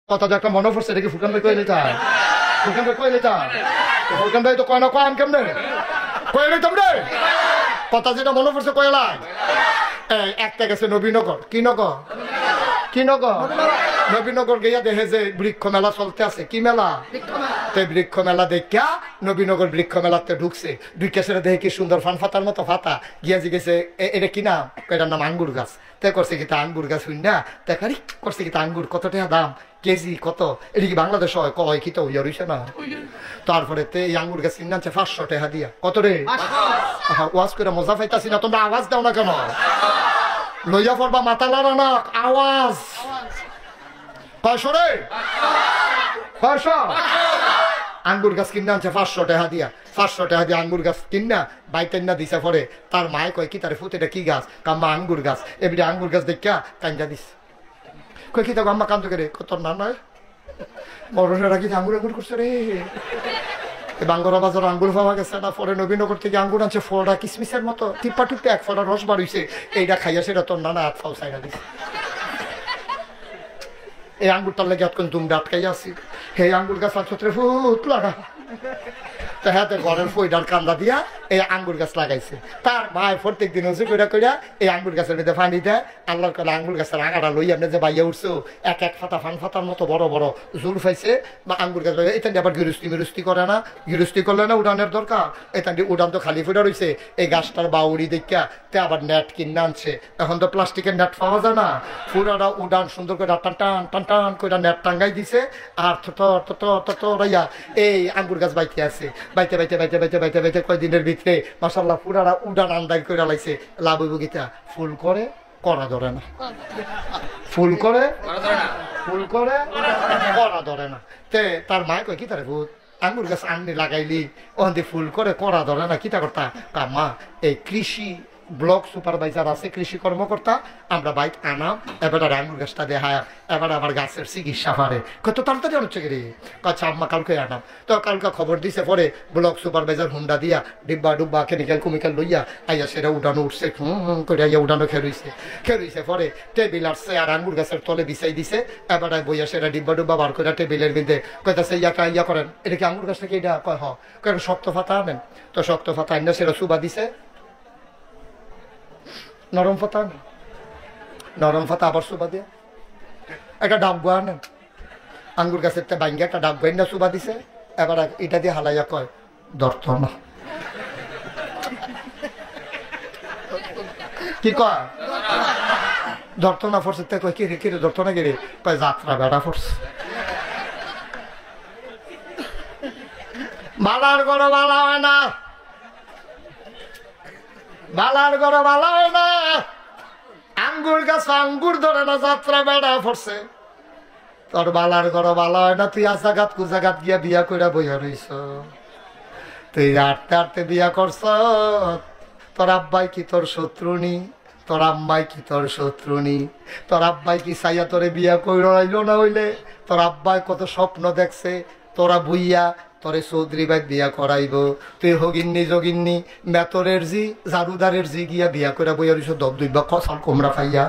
কথা যে একটা মনে পড়ছে দেখি ফুকান ভাই কয়ে নিতা ফুকান ভাই কয়ে নিতা ফুকান ভাই তো কয় না কয় কেমনে কয়ে নিতাম রে কথা যেটা মনে পড়ছে কয়লা এই একটা গেছে নবীনগর কি নগর কি নগর নবীনগর গিয়া দেখে যে বৃক্ষ মেলা চলতে আছে কি মেলা বৃক্ষ মেলা দেখা নবীনগর বৃক্ষ মেলাতে ঢুকছে ঢুকে সেটা দেখে কি সুন্দর ফান ফাতার মতো ফাতা গিয়া জিগেছে এটা কি নাম এটার নাম আঙ্গুর গাছ তাই করছে কি তা আঙ্গুর গাছ হই না দেখারি করছে কি তা আঙ্গুর কত টাকা দাম কেজি কত এটা কি বাংলাদেশ হয় কয় কি তো হইয়া রইছে না তারপরে এই আঙ্গুর গাছ কিনে আনছে 500 টাকা দিয়া কত রে ওয়াজ করে মজা পাইতাছি না তোমরা আওয়াজ দাও না কেন লইয়া পড়বা মাথা লড়া না আওয়াজ 500 রে 500 আঙ্গুর গাছ কিনে আনছে 500 টাকা দিয়া 500 টাকা দিয়ে আঙ্গুর গাছ কিনা বাইতেন না দিছে পরে তার মায় কয় কি তার ফুতেটা কি গাছ কাম্মা আঙ্গুর গাছ এবারে আঙ্গুর গাছ দেখা কাঞ্জা দিস কয় কি দেখো আম্মা কান্দ করে তোর না নয় বড়রা কি আঙ্গুর আঙ্গুর করছে রে বাঙ্গরা বাজার আঙ্গুর পাওয়া গেছে না পরে নবীনগর থেকে আঙ্গুর আনছে ফলটা কিসমিসের মতো টিপা টুপে এক ফলটা রস বার হইছে এইটা খাইয়া সেটা তোর নানা হাত ফাও চাইনা দিছে এই আঙ্গুরটার লেগে এতক্ষণ তুমি আটকাইয়া আসি সেই আঙ্গুর গাছ আর ছত্রে ফুট লাগা তো হ্যাঁ ঘরের ফইডার কান্দা দিয়া এই আঙ্গুর গাছ লাগাইছে তার ভাই প্রত্যেক দিন হচ্ছে কইরা কইরা এই আঙ্গুর গাছের মধ্যে পানি দেয় আল্লাহর কালে আঙ্গুর গাছের আগাটা লই আপনি যে বাইয়া উঠছো এক এক ফাটা ফান ফাটার মতো বড় বড় জোর পাইছে বা আঙ্গুর গাছ এটা আবার গিরস্তি করে না গিরস্তি করলে না উড়ানের দরকার এটা উড়ান তো খালি ফুটা রয়েছে এই গাছটার বাউড়ি দেখা তে আবার নেট কিনে আনছে এখন তো প্লাস্টিকের নেট পাওয়া যায় না পুরাটা উড়ান সুন্দর করে টান টান টান টান করে নেট টাঙ্গাই দিছে আর রাইয়া এই আঙ্গুর গাছ বাইতে আছে বাইতে বাইতে বাইতে বাইতে বাইতে বাইতে কয়দিনের ভিতরে মাশাআল্লাহ পুরারা উড়ান আন্দাজ করে লাইছে লাভ হইব গীতা ফুল করে করা ধরে না ফুল করে ফুল করে করা ধরে না তে তার মায় কয় কি তারে ভূত আঙ্গুর গাছ আননি লাগাইলি ওখান ফুল করে করা ধরে না কিতা করতা মা এই কৃষি ব্লক সুপারভাইজার আছে কৃষি কর্মকর্তা আমরা বাইক আনাম এবার আঙ্গুর গাছটা দেখায় এবার আবার গাছের চিকিৎসা পারে কত তাড়াতাড়ি হচ্ছে কি রে আচ্ছা আম্মা কালকে আনাম তো কালকে খবর দিছে পরে ব্লক সুপারভাইজার হুন্ডা দিয়া ডিব্বা ডুব্বা কেমিক্যাল কুমিক্যাল লইয়া আইয়া সেটা উঠানো উঠছে করে আইয়া উঠানো খেলুইছে পরে টেবিল আসছে আর আঙ্গুর গাছের তলে বিছাই দিছে এবার বইয়া সেটা ডিব্বা ডুব্বা বার করে টেবিলের মধ্যে কইতাছে ইয়া করেন এটা কি আঙ্গুর গাছ থেকে এটা কয় কেন শক্ত ফাতা আনেন তো শক্ত ফাতা আনে সেটা সুবা দিছে নরম ফাতা আবার সুবা দিয়া একটা ডাব আনেন আঙ্গুর গাছের বাইঙ্গে একটা ডাব গাইনা সুবা দিছে এবার এটা দিয়ে হালাইয়া কয় ধরত না কি কয় ধরত না ফোর্স কয় কি রে ধরত না কি রে কয় যাত্রা বেড়া ফোর্স বালার গড় বালা হয় না বালার গড় বালা হয় না আঙ্গুর গাছ আঙ্গুর ধরে না যাত্রা বেড়া পড়ছে তোর বালার গড় বালা হয় না তুই আজাগাত কুজাগাত গিয়া বিয়া কইরা বইয়া রইছ তুই আটতে আটতে বিয়া করছ তোর আব্বাই কি তোর শত্রুনি তোর আম্মাই কি তোর শত্রুনি তোর আব্বাই কি চাইয়া তোরে বিয়া কইরা রইল না হইলে তোর আব্বাই কত স্বপ্ন দেখছে তোরা বুইয়া তোরে চৌধুরী বাইক বিয়া করাইব তুই হগিন্নি যোগিন্নি মেতরের জি জারুদারের জি গিয়া বিয়া কইরা বইয়া রইছ দব দুইবা কসাল কোমরা খাইয়া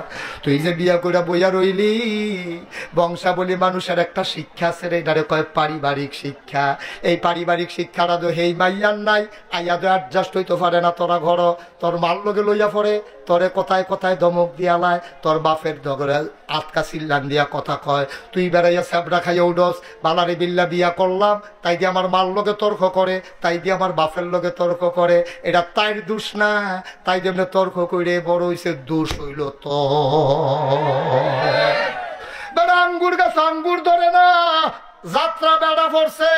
তুই যে বিয়া কইরা বইয়া রইলি বংশাবলী মানুষের একটা শিক্ষা আছে রে এটারে কয় পারিবারিক শিক্ষা এই পারিবারিক শিক্ষাটা তো হেই মাইয়ার নাই আইয়া তো অ্যাডজাস্ট হইতে পারে না তোরা ঘর তোর মাল লগে লইয়া পড়ে তোরে কথায় কথায় দমক দিয়ালায় তোর বাপের দগরে আটকা চিল্লান দিয়া কথা কয় তুই বেড়াইয়া স্যাবড়া খাইয়া উডস বালারে বিল্লা বিয়া করলাম তাই দিয়ে আমার মাল লগে তর্ক করে তাই দিয়ে আমার বাপের লগে তর্ক করে এটা তাইর দোষ না তাই দিয়ে তর্ক করে বড় হইছে দোষ হইল তো বেড়া আঙ্গুর গাছ আঙ্গুর ধরে না যাত্রা বেড়া পড়ছে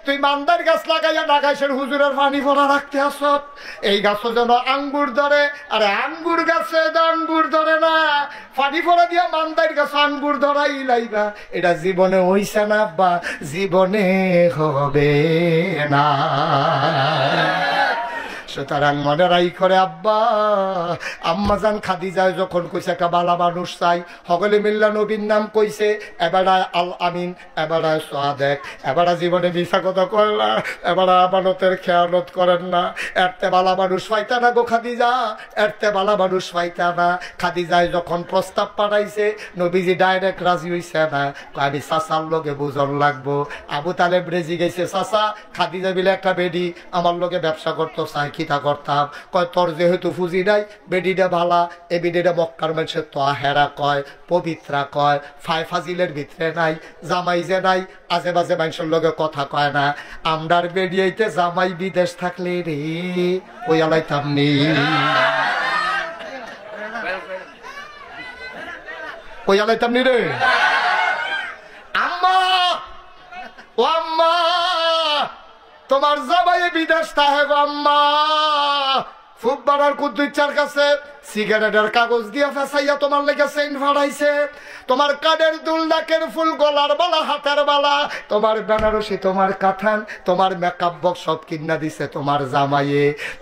তুই মান্দার গাছ লাগাইয়া নাগাইছেন হুজুরের পানি ভরা রাখতে আসত এই গাছও যেন আঙ্গুর ধরে আরে আঙ্গুর গাছে আঙ্গুর ধরে না পানি ভরা দিয়া মান্দার গাছ আঙ্গুর ধরাই লাইবা এটা জীবনে হইছে না বা জীবনে হবে না সুতরাং মনে রাই করে আব্বা আম্মা জান খাদিজায় যখন কইছে একটা বালা মানুষ চাই সকলে মিল্লা নবীর নাম কইছে এবারায় আল আমিন এবারায় সাদেক এবারা জীবনে মিছা কথা কয় না এবারা আমানতের খেয়ানত করেন না এরতে বালা মানুষ পাইতা না গো খাদিজা এরতে বালা মানুষ পাইতা না খাদিজায় যখন প্রস্তাব পাঠাইছে নবীজি ডাইরেক্ট রাজি হইছে না আমি চাচার লগে বুঝন লাগবো আবু তালেব রেজি গেছে চাচা খাদিজা বিলে একটা বেডি আমার লগে ব্যবসা করতো চাই খিতা করতাম কয় তোর যেহেতু ফুজি নাই বেডিটা ভালা এ বেডিটা মক্কার মানুষের তো হেরা কয় পবিত্রা কয় ফাজিলের ভিতরে নাই জামাই যে নাই আজে বাজে মানুষের লগে কথা কয় না আমরার বেডিয়াইতে জামাই বিদেশ থাকলে রে ওই আলাইতাম নি ওই আলাইতাম নি রে আম্মা ও আম্মা তোমার জামাই বিদেশ থাকে গো আম্মা ফুটবলার কুদ্দুচ্চার কাছে সিগারেটের কাগজ দিয়া ফেসাইয়া তোমার লেগে সেন্ট ফাড়াইছে তোমার কানের দুল নাকের ফুল গলার বালা হাতের বালা তোমার বেনারসি তোমার কাঁথান তোমার মেকআপ বক্স সব কিনা দিছে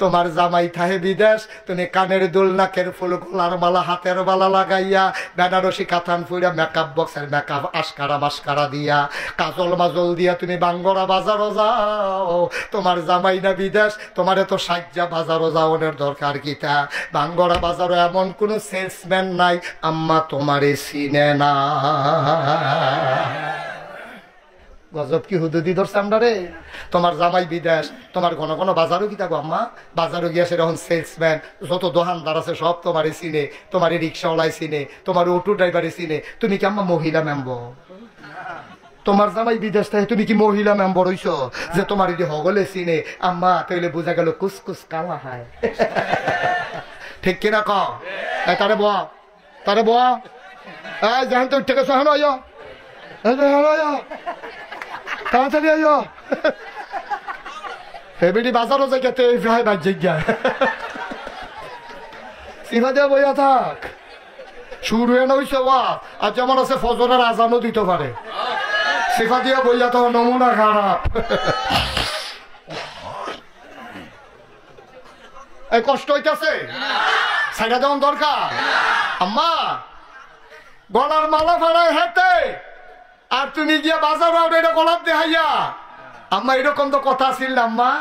তোমার জামাই থাহে বিদেশ তুমি কানের দুল নাকের ফুল গলার বালা হাতের বালা লাগাইয়া বেনারসি কাঁথান ফুইরা মেকআপ বক্সের মেকআপ আশকারা দিয়া কাজল মাজল দিয়া তুমি বাঙ্গরা বাজারও যাও তোমার জামাই না বিদেশ তোমার এত সাজ্জা বাজারও যাওয়ার দরকার কিতা বাঙ্গরা বাজারে এমন কোন সেলসম্যান নাই আম্মা তোমারে চিনে না গজব কি হুদুদি ধরছে আমরা রে তোমার জামাই বিদেশ তোমার ঘন ঘন বাজারও কি থাকবো আম্মা বাজারও গিয়া সেরকম সেলসম্যান যত দোকানদার আছে সব তোমারে চিনে তোমার রিক্সাওয়ালাই চিনে তোমার অটো ড্রাইভারে চিনে তুমি কি আম্মা মহিলা মেম্বর তোমার জামাই বিদেশ থেকে তুমি কি মহিলা মেম্বর হইছো যে তোমার যদি হগলে চিনে আম্মা তাইলে বোঝা গেল কুসকুস কালা হয় ঠিক কিনা কও তারে বয়া জাহান তো উঠে গেছো হেন আইয় তাড়াতাড়ি আইয় হেবিডি বাজারও জায়গাতে ভাই বাজ জায়গা সিমা দিয়া বইয়া থাক শুরু হয়ে হইছে ওয়া আর যেমন আছে ফজরের আজানও দিতে পারে সিফা দিয়া বইয়া তো নমুনা খারাপ এই কষ্ট হইতেছে সাইডা দেওয়ার দরকার আম্মা গলার মালা ফাড়ায় হাতে আর তুমি গিয়া বাজার এটা গলার দেখাইয়া আম্মা এরকম তো কথা ছিল না আম্মা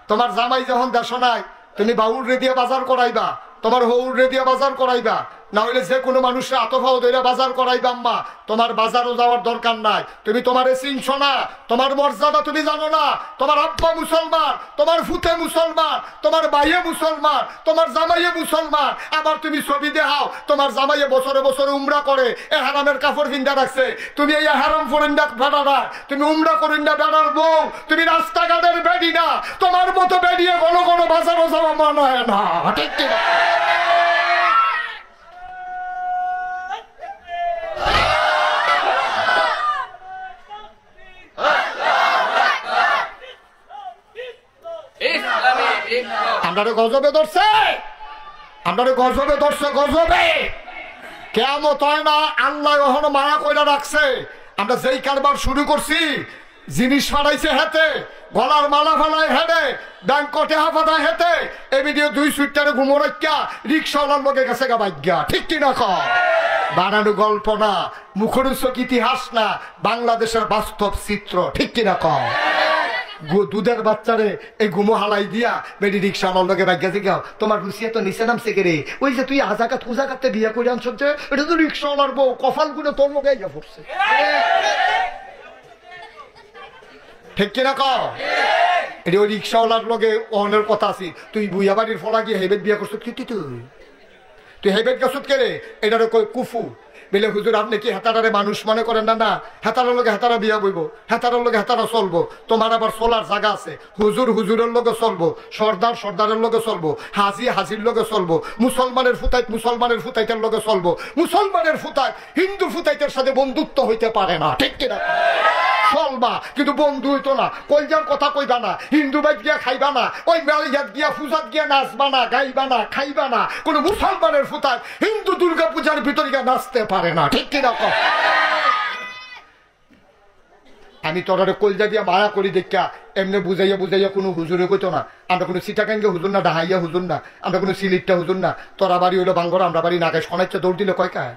তোমার জামাই যখন দেশ নাই তুমি বাউর রে দিয়ে বাজার করাইবা তোমার হৌর রে দিয়ে বাজার করাইবা না হইলে যে কোনো মানুষের আতফাও ধরে বাজার করাইবা আম্মা তোমার বাজারও যাওয়ার দরকার নাই তুমি তোমারে চিনছো না তোমার মর্যাদা তুমি জানো না তোমার আব্বা মুসলমান তোমার ফুতে মুসলমান তোমার ভাইয়ে মুসলমান তোমার জামাইয়ে মুসলমান আবার তুমি ছবি দেখাও তোমার জামাইয়ে বছরে বছরে উমরা করে এ হারামের কাপড় ভিন্দা রাখছে তুমি এই হারাম ফরিন্দা ভাড়া না তুমি উমরা করিন্দা বেড়ার বউ তুমি রাস্তাঘাটের বেডি না তোমার মতো বেরিয়ে কোনো কোনো বাজারও যাওয়া মনে হয় না ঠিক কিনা আমরা গজবে ধরছে গজবে কেমন হয় না আল্লাহ ওখানে মায়া কইরা রাখছে আমরা যেই কারবার শুরু করছি জিনিস ফাড়াইছে হেতে গলার মালা ফালাই হেঁটে ব্যাংক কটে হাফাতায় হেতে এ ভিডিও 2 সুইটারে ঘুমো রাখা রিক্সাওয়ালার লোকে গেছে গা ভাগ্যা ঠিক কিনা কয় বানানো গল্প না মুখরোচক ইতিহাস না বাংলাদেশের বাস্তব চিত্র ঠিক কিনা কয় দুধের বাচ্চারে এই ঘুমো হালাই দিয়া বেডি রিক্সা আমার লোকে ভাগ্যা জিগাও তোমার রুচিয়া তো নিচে নামছে কে রে ওই যে তুই আজাকাত হুজাকাতে বিয়া করে আনছ যে এটা তো রিক্সাওয়ালার বউ কপাল গুলো তোর লোকে আইয়া পড়ছে ঠিক কিনা কও এটা ওই রিক্সাওয়ালার লোকে অনের কথা আছে তুই বুইয়া বাড়ির ফলা গিয়ে হেবেট বিয়া করছ কি তুই হেবেট গেছত কে রে এটার কুফু বলে হুজুর আপনি কি হেতারারে মানুষ মনে করেন না হেতারার লোকে হেতারা বিয়া বইব হেতারার লোকে হেতারা চলবো তোমার আবার চলার জায়গা আছে হুজুরের লোকে চলবো সর্দারের লোকে চলবো হাজির লোকে চলবো মুসলমানের ফুতাইতের লোকে চলবো মুসলমানের ফুতাইত হিন্দু ফুতাইতের সাথে বন্ধুত্ব হইতে পারে না ঠিক কিনা চলবা কিন্তু বন্ধু হইতো না কলজার কথা কইবা না হিন্দু বাইক গিয়া খাইবা না ওই মেলাইয়াত গিয়া পূজাত গিয়া নাচবা না গাইবা না খাইবা না কোন মুসলমানের ফুতায় হিন্দু দুর্গা পূজার ভিতরে গিয়া নাচতে পারে না ঠিক কিনা আমি তোরারে কলজা দিয়া মায়া করি দেখা এমনি বুঝাইয়া কোনো হুজুরে কইতো না আমরা কোনো সিটাকাঙ্গে হুজুর না, ডাহাইয়া হুজুর না, আমরা কোনো সিলিটটা হুজুর না। তোরা বাড়ি হইলো বাঙ্গর, আমরা বাড়ি নাগায় শোনাইচ্ছে দৌড় দিলে কয়কায়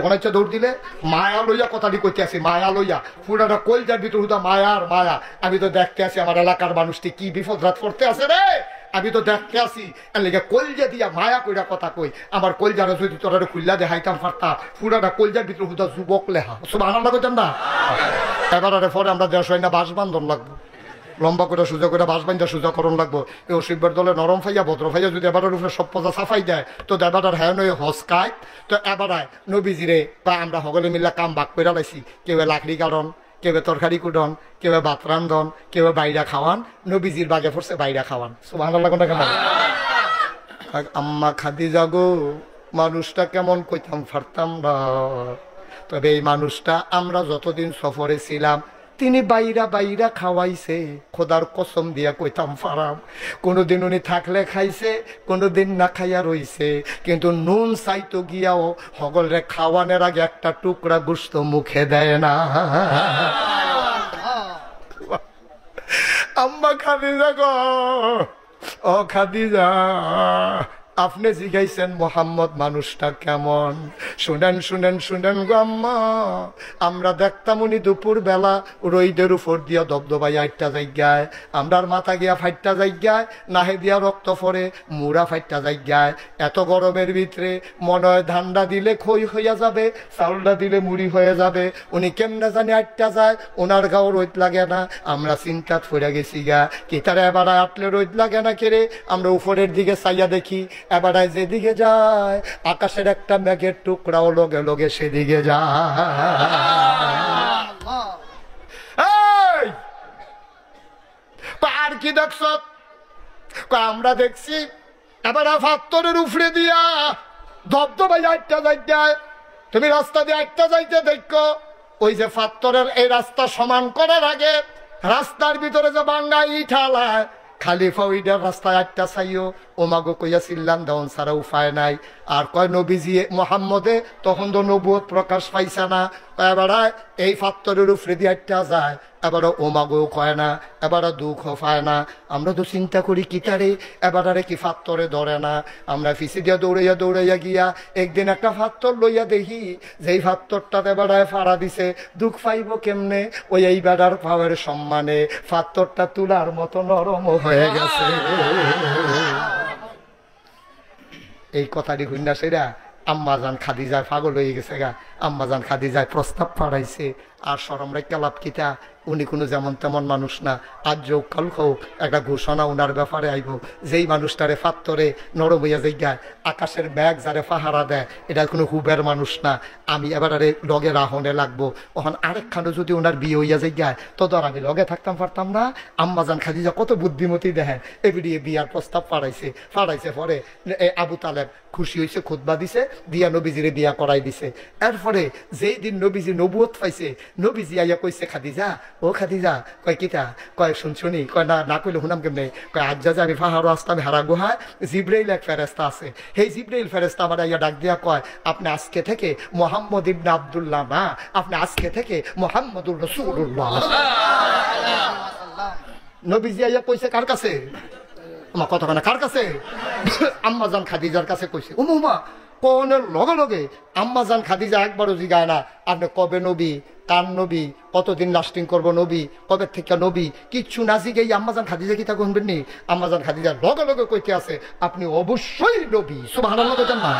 অনেকটা দৌড় দিলে মায়া লইয়া কথাটি করতে আসি, মায়া লইয়া পুরাটা কলজার ভিতর হুদা মায়ার মায়া। আমি তো দেখতে আসি আমার এলাকার মানুষটি কি বিপদ রাত করতে আসে রে, আমি তো দেখতে আসি এর কলজা দিয়া মায়া কইরা কথা কই। আমার কলজারা যদি তোরা খুললা দেখাইতাম পারতাম, পুরাটা কলজার ভিতর হুদা যুবক লেহা, সব আনন্দ করতাম না। এবার পরে আমরা দেশ হয় না বাস বান্ধন লাগবো, লম্বা করে সোজা করে বাস বান্ধা সোজা করণ লাগবো। এই অসিবের দলে নরম ফাইয়া ভদ্র ফাইয়া যদি এবারের উপরে সব পজা সাফাই দেয় তো এবার হ্যাঁ নয় হসকায়। তো এবারায় নবীজিরে বা আমরা সকলে মিল্লা কাম বাক করে লাইছি, কেউ লাকড়ি কারণ, কেউ তরকারি কুটন, কেউ ভাত রান্ধন, কেউ বাইরা খাওয়ান। নবীজির বাগে পড়ছে বাইরা খাওয়ান। সুবহানাল্লাহ কোনটা কেন? আম্মা খাদিজা গো, মানুষটা কেমন কইতাম পারতাম না। তবে এই মানুষটা আমরা যতদিন সফরে ছিলাম তিনি বাইরা বাইরা খাওয়াইছে, খোদার কসম দিয়া কইতাম পারাম। কোনোদিন উনি থাকলে খাইছে, কোনোদিন না খাইয়া রইছে, কিন্তু নুন চাইতো গিয়াও সকলরে খাওয়ানোর আগে একটা টুকরা গোশত মুখে দেয় না। আম্মা খাদিজা গো, ও খাদিজা, আপনি জিজ্ঞাইছেন মোহাম্মদ মানুষটা কেমন, শুনেন শুনেন শুনেন গো আম্মা। আমরা দেখতাম উনি দুপুর বেলা রইদের উপর দিয়া দবদবাই আটটা জায়গায়, আমরার মাথা গিয়া ফাইটটা জায়গায়, নাহে দিয়া রক্ত পরে মুড়া ফাইটটা জায়গায়। এত গরমের ভিতরে মনে হয় ধান্ডা দিলে খই হইয়া যাবে, চাউলটা দিলে মুড়ি হয়ে যাবে। উনি কেমনে জানি আটটা যায়, ওনার গাও রোদ লাগে না। আমরা চিন্তাত পড়ে গেছি গা, কি তারা এবার আটলে রোদ লাগে না কেড়ে। আমরা উপরের দিকে চাইয়া দেখি, এবারে যেদিকে যায় আকাশের একটা মেঘের টুকরাও লগে লগে সেদিকে যায়। আর কি দেখছ? আমরা দেখছি এবারে ফাত্তরের উফরে দিয়া ধবধবাই আটটা যাইতে, তুমি রাস্তা দিয়ে আটটা যাইতে দেখো, ওই যে ফাত্তরের এই রাস্তা সমান করার আগে রাস্তার ভিতরে যে বাঙ্গা ইট হালায়, খালিফা ওইটার রাস্তায় আটটা চাইও, ওমাগো কইয়া চিল্লান দেওয়ান ছাড়া উপায় নাই। আর কয় নবীজি মোহাম্মদে তখন তো নবুয়ত প্রকাশ পাইছে না, এবারে এই ফাত্তরের উপরে দিয়ে আটটা যায়, এবারে ওমাগো কয় না, এবারে দুঃখ পায় না। আমরা তো চিন্তা করি কি তারে এবারে কি ফাত্তরে ধরে না। আমরা ফিসি দিয়া দৌড়াইয়া দৌড়াইয়া গিয়া একদিন একটা ফাত্তর লইয়া দেখি, যেই ফাত্তরটাতে এবারে ফাড়া দিছে, দুঃখ পাইব কেমনে? ওই এই বেড়ার পাওয়ার সম্মানে ফাত্তরটা তুলার মতো নরম হয়ে গেছে। এই কথাটি হুন্ডা সেরা আম্মাজান খাদিজায় পাগল হয়ে গেছে গা। আম্মাজান খাদিজায় প্রস্তাব পাঠাইছে, আর সরম রেখা লাভ কিতা, উনি কোনো যেমন তেমন মানুষ না। আজ যোগ কাল হোক একটা ঘোষণা উনার ব্যাপারে আইব, যেই মানুষটারে ফাত্তরে নরম হইয়া যাইগায়, আকাশের ব্যাগ যারে পাহারা দেয়, এটা কোনো হুবের মানুষ না। আমি এবারে লগে রাহনে লাগবো। ওখান আরেকখানে যদি ওনার বিয়ে হইয়া যাইগায় তো ধর আমি লগে থাকতাম পারতাম না। আম্মাজান খাদিজা কত বুদ্ধিমতী দেখেন, এবিডিয়ে বিয়ার প্রস্তাব পাঠাইছে পরে আবু তালেব খুশি হয়েছে, খুতবা দিছে, দিয়া নবীজিরে বিয়া করাই দিছে। এরপরে যেই দিন নবীজি নবুয়ত পাইছে, নবীজি আইয়া কইছে খাদিজা, ও খাদিজা, কয় কিতা? কয় শুনি। কয় না, না কইলে শুনাম কেমনে? কয় আজ যা আমি পাহাড় আসতাম হারা গুহায়, জিব্রাইল এক ফেরেস্তা আছে, সেই জিব্রাইল ফেরেস্তা আমার আইয়া ডাক দিয়া কয়, আপনি আজকে থেকে মোহাম্মদ ইবনে আব্দুল্লাহ না, আপনি আজকে থেকে মোহাম্মদুর রাসূলুল্লাহ। নবীজি আইয়া কইছে কার কাছে? আমার কতখানা কার কাছে? আম্মাজান খাদিজার কাছে কইছে। উমা কোনের লগে লগে আম্মাজান খাদিজা একবারও জিগায় না আপনি কবে নবী, কার নবী, কতদিন লাস্টিং করবো নবী, কবে থেকে নবী, কিচ্ছু না জিগে আম্মাজান খাদিজা কি তা শুনবেন নি? আম্মাজান খাদিজার লগে লগে কইতে আছে আপনি অবশ্যই নবী। সুবহানাল্লাহ কইতেন না?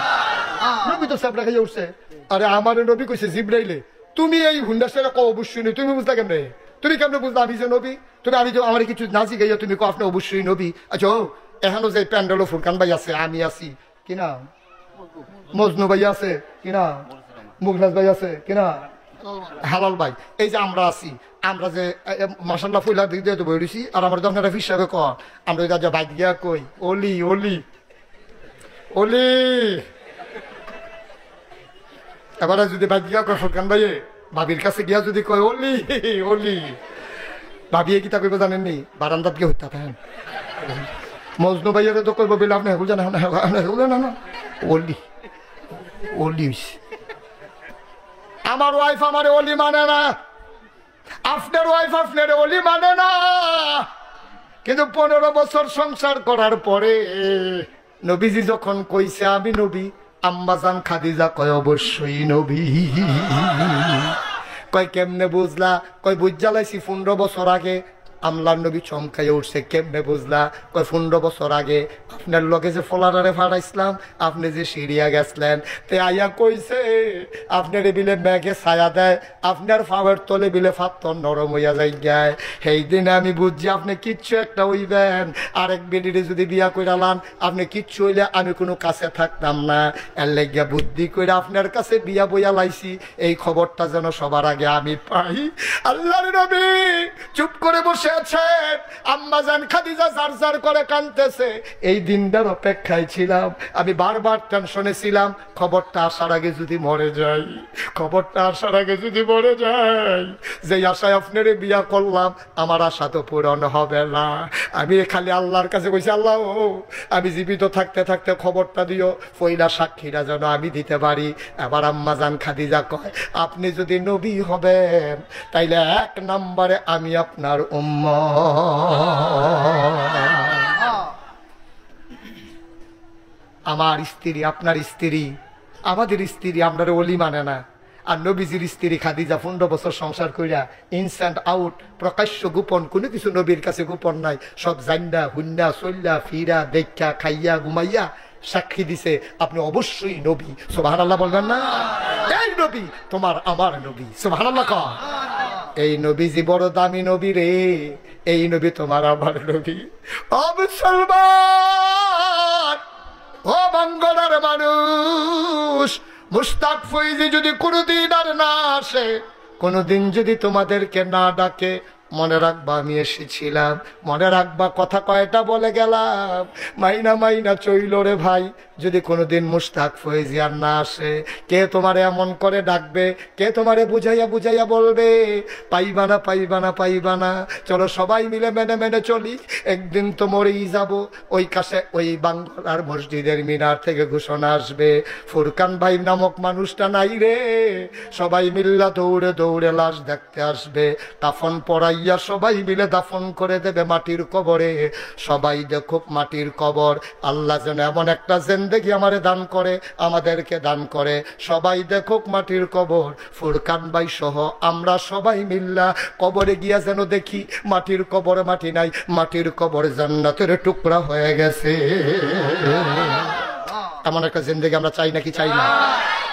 নবী তো সাবরা খাইয়া উঠছে। আরে আমার নবী কইছে জিব্রাইলে, তুমি এই হুন্ডা সেরা কো অবশ্যই নবী, তুমি বুঝলা কেমনে? তুমি কেমনে বুঝলা আমি যে নবী? তুমি আমি তো আমার কিছু না জিগাইয়া তুমি কো আপনি অবশ্যই নবী। আচ্ছা এখানো যে প্যান্ডেলো ফুরকান ভাই আছে, আমি আছি কিনা, মজনু ভাই আছে কিনা, মুগনাজ ভাই আছে কিনা, হালাল ভাই, এই যে আমরা আছি, আমরা যে মাসাল্লাহ ফুলা দিক দিয়ে তো বইছি, আর আমার দোকানটা হিসাবে ক আমরা যা বাইক গিয়া কই অলি অলি অলি, এবারে যদি বাইক গিয়া কয় ফুরকান ভাই ভাবির কাছে গিয়া যদি কয় অলি অলি, ভাবিয়ে কি তা কইব জানেননি? বারান্দাত গিয়ে হইতা থাকেন। মজনু ভাইয়ের তো কইব বলে আপনি হেগুল জানা না, অলি অলি। আমার ওয়াইফ আমার অলি মানে না, আপনার ওয়াইফ আপনার অলি মানে না। কিন্তু 15 বছর সংসার করার পরে নবীজি যখন কইছে আমি নবী, আম্মাজান খাদিজা কয় অবশ্যই নবী। কয় কেমনে বুঝলা? কয় বুঝালাইছি 15 বছর আগে। আমলার নবী চমকাইয়া উঠছে, কেমনে বুঝলা? কয় 15 বছর আগে আপনার লগে যে ফলারে ফাড়াইছিলাম, আপনি যে সিরিয়া গেছিলেন, তে আইয়া কইছে আপনার বিলে ব্যাগে ছায়া দেয়, আপনার ফাওয়ার তলে বিলে ফাত্তর নরম হইয়া যাই গায়। সেই দিনে আমি বুঝছি আপনি কিচ্ছু একটা হইবেন, আরেক বেডিরে যদি বিয়া কইরালাম আপনি কিচ্ছু হইলে আমি কোনো কাছে থাকতাম না। এর লেগিয়া বুদ্ধি কইরা আপনার কাছে বিয়া বইয়া লাইছি, এই খবরটা যেন সবার আগে আমি পাই। আল্লাহর নবী চুপ করে বসে আছেন, আম্মাজান খাদিজা জারজার করে কাঁদতেছে। এই দিনটার অপেক্ষায় ছিলাম, আমি বারবার টেনশনে ছিলাম, খবরটা আসার আগে যদি মরে যাই, খবরটা আসার আগে যদি মরে যাই। যে আশায় আপনার বিয়া করলাম, আমার আশা তো পূরণ হবে না। আমি খালি আল্লাহর কাছে কইছি, আল্লাহ আমি জীবিত থাকতে থাকতে খবরটা দিও, পয়লা সাক্ষীরা যেন আমি দিতে পারি। এবার আম্মাজান খাদিজা কয়, আপনি যদি নবী হবেন তাইলে 1 নম্বরে আমি আপনার উম্মত। আমার স্ত্রী, আপনার স্ত্রী, আমাদের স্ত্রী আপনার ওলি মানে না। আর নবীজির স্ত্রী খাদিজা 15 বছর সংসার কইরা ইনস্ট্যান্ট আউট, প্রকাশ্য গোপন কোনো কিছু নবীর কাছে গোপন নাই। সব জান্না হুন্না চল্লা ফিরা দেখা খাইয়া ঘুমাইয়া সাক্ষী দিছে আপনি অবশ্যই নবী। সুবহানাল্লাহ বলবেন না? এই নবী তোমার আমার নবী। সুবহানাল্লাহ কও। এই নবীজি বড় দামি নবী রে, এই নবী তোমার আমার নবী। ও মুসলমান, ও বাঙ্গালার মানুষ, মুস্তাক ফৈজি যদি কোনোদিন আর না আসে, কোনোদিন যদি তোমাদেরকে না ডাকে, মনে রাখবা আমি এসেছিলাম, মনে রাখবা কথা কয়টা বলে গেলাম। মাইনা মাইনা চইল রে ভাই। যদি কোনোদিন মুস্তাক ফৈজি আর না আসে, কে তোমারে এমন করে ডাকবে, কে তোমারে বুঝাইয়া বুঝাইয়া বলবে পাইবা না পাইবা না পাইবা না। চলো সবাই মিলে মেনে মেনে চলি, একদিন তো মরেই যাব। ওই কাছে ওই বাংলার মসজিদের মিনার থেকে ঘোষণা আসবে, ফুরকান ভাই নামক মানুষটা নাই রে। সবাই মিল্লা দৌড়ে দৌড়ে লাশ দেখতে আসবে, কাফন পরাইয়া সবাই মিলে দাফন করে দেবে মাটির কবরে। সবাই দেখুক মাটির কবর। আল্লাহ যেন এমন একটা জিন্দেগি আমারে দান করে, আমাদেরকে দান করে। সবাই দেখুক মাটির কবর। ফুরকান ভাই সহ আমরা সবাই মিল্লা কবরে গিয়া যেন দেখি মাটির কবরে মাটি নাই, মাটির কবর জান্নাতের টুকরা হয়ে গেছে। এমন একটা জিন্দেগি আমরা চাই নাকি চাই না?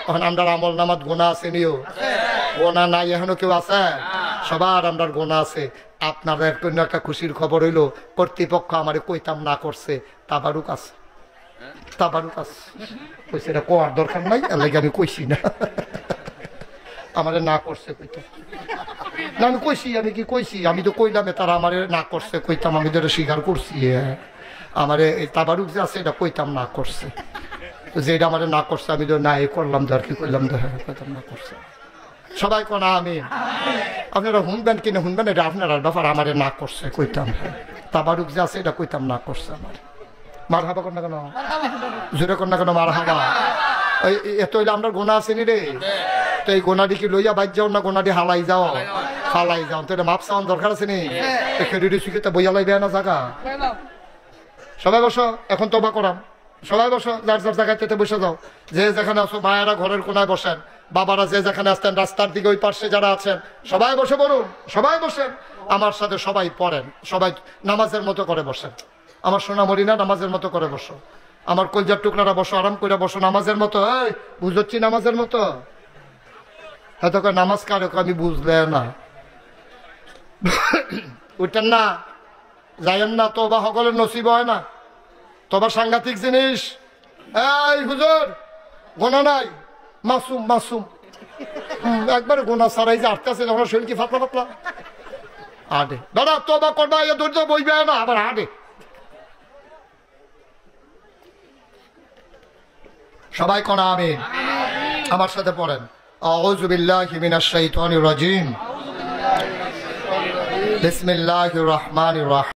এখন আমরা আমল নামাত গোনা আছে নিও, গোনা নাই এখনো কেউ আছে? সবার আমরা গোনা আছে। আপনাদের জন্য একটা খুশির খবর হইলো, কর্তৃপক্ষ আমারে কইতাম না করছে, তাবারুক আছে, তাবারুক আছে। কইছে এটা কোয়ার দরকার নাই, এর লাগে আমি কইছি না। আমারে না করছে কইতাম না, আমি কইছি, আমি কি কইছি? আমি তো কইলাম তারা আমারে না করছে কইতাম, আমি তো স্বীকার করছি। আমারে এই তাবারুক যে আছে এটা কইতাম না করছে, যেটা আমারে না করছে আমি তো না করলাম, তো আর কি করলাম, তো হ্যাঁ কইতাম না করছে। সবাই কোন আমি, আপনারা শুনবেন কিনা শুনবেন এটা আপনার ব্যাপার। আমারে না করছে কইতাম, তাবারুক যে আছে এটা কইতাম না করছে। আমার মার হাবা কর না কেন, জোরে কর না কেন মার হাবা। এত হইলে আপনার গোনা আছে নি রে? তো এই গোনাটি কি লইয়া বাইর যাও না গোনাটি হালাই যাও? হালাই যাও। তো এটা মাপ চাওয়ার দরকার আছে নি? সুখে বইয়া লাইবে না জায়গা। সবাই বসো, এখন তবা করাম। সবাই বসো, যার যার জায়গাতে বসে যাও। যে যেখানে আছো, মায়েরা ঘরের কোনায় বসেন, বাবারা যে যেখানে আসতেন রাস্তার দিকে ওই পাশে যারা আছেন সবাই বসে পড়ুন, সবাই বসেন। আমার সাথে সবাই পড়েন, সবাই নামাজের মতো করে বসেন। আমার সোনামণি না, নামাজের মতো করে বসো। আমার কলজার টুকরারা বসো, আরাম করে বসো নামাজের মতো। এই বুঝছি নামাজের মতো। হয়তো নামাজ কারো আমি বুঝলে না, উঠেন না, যাইয়েন না, তোবা সকলের নসিব হয় না। তোবা সাংঘাতিক জিনিস। এই হুজুর গোনা নাই, মাসুম মাসুম। একবার গোনা ছাড়াই যে আটকাছে, যখন শরীর কি ফাতলা ফাতলা আডে। দাদা তোবা করবা, এ ধৈর্য বইবে না, আবার আডে। সবাই কোন আমিন। আমার সাথে পড়েন, আউযু বিল্লাহি মিনাশ শাইতানির রাজিম, বিসমিল্লাহির রহমানির রহিম।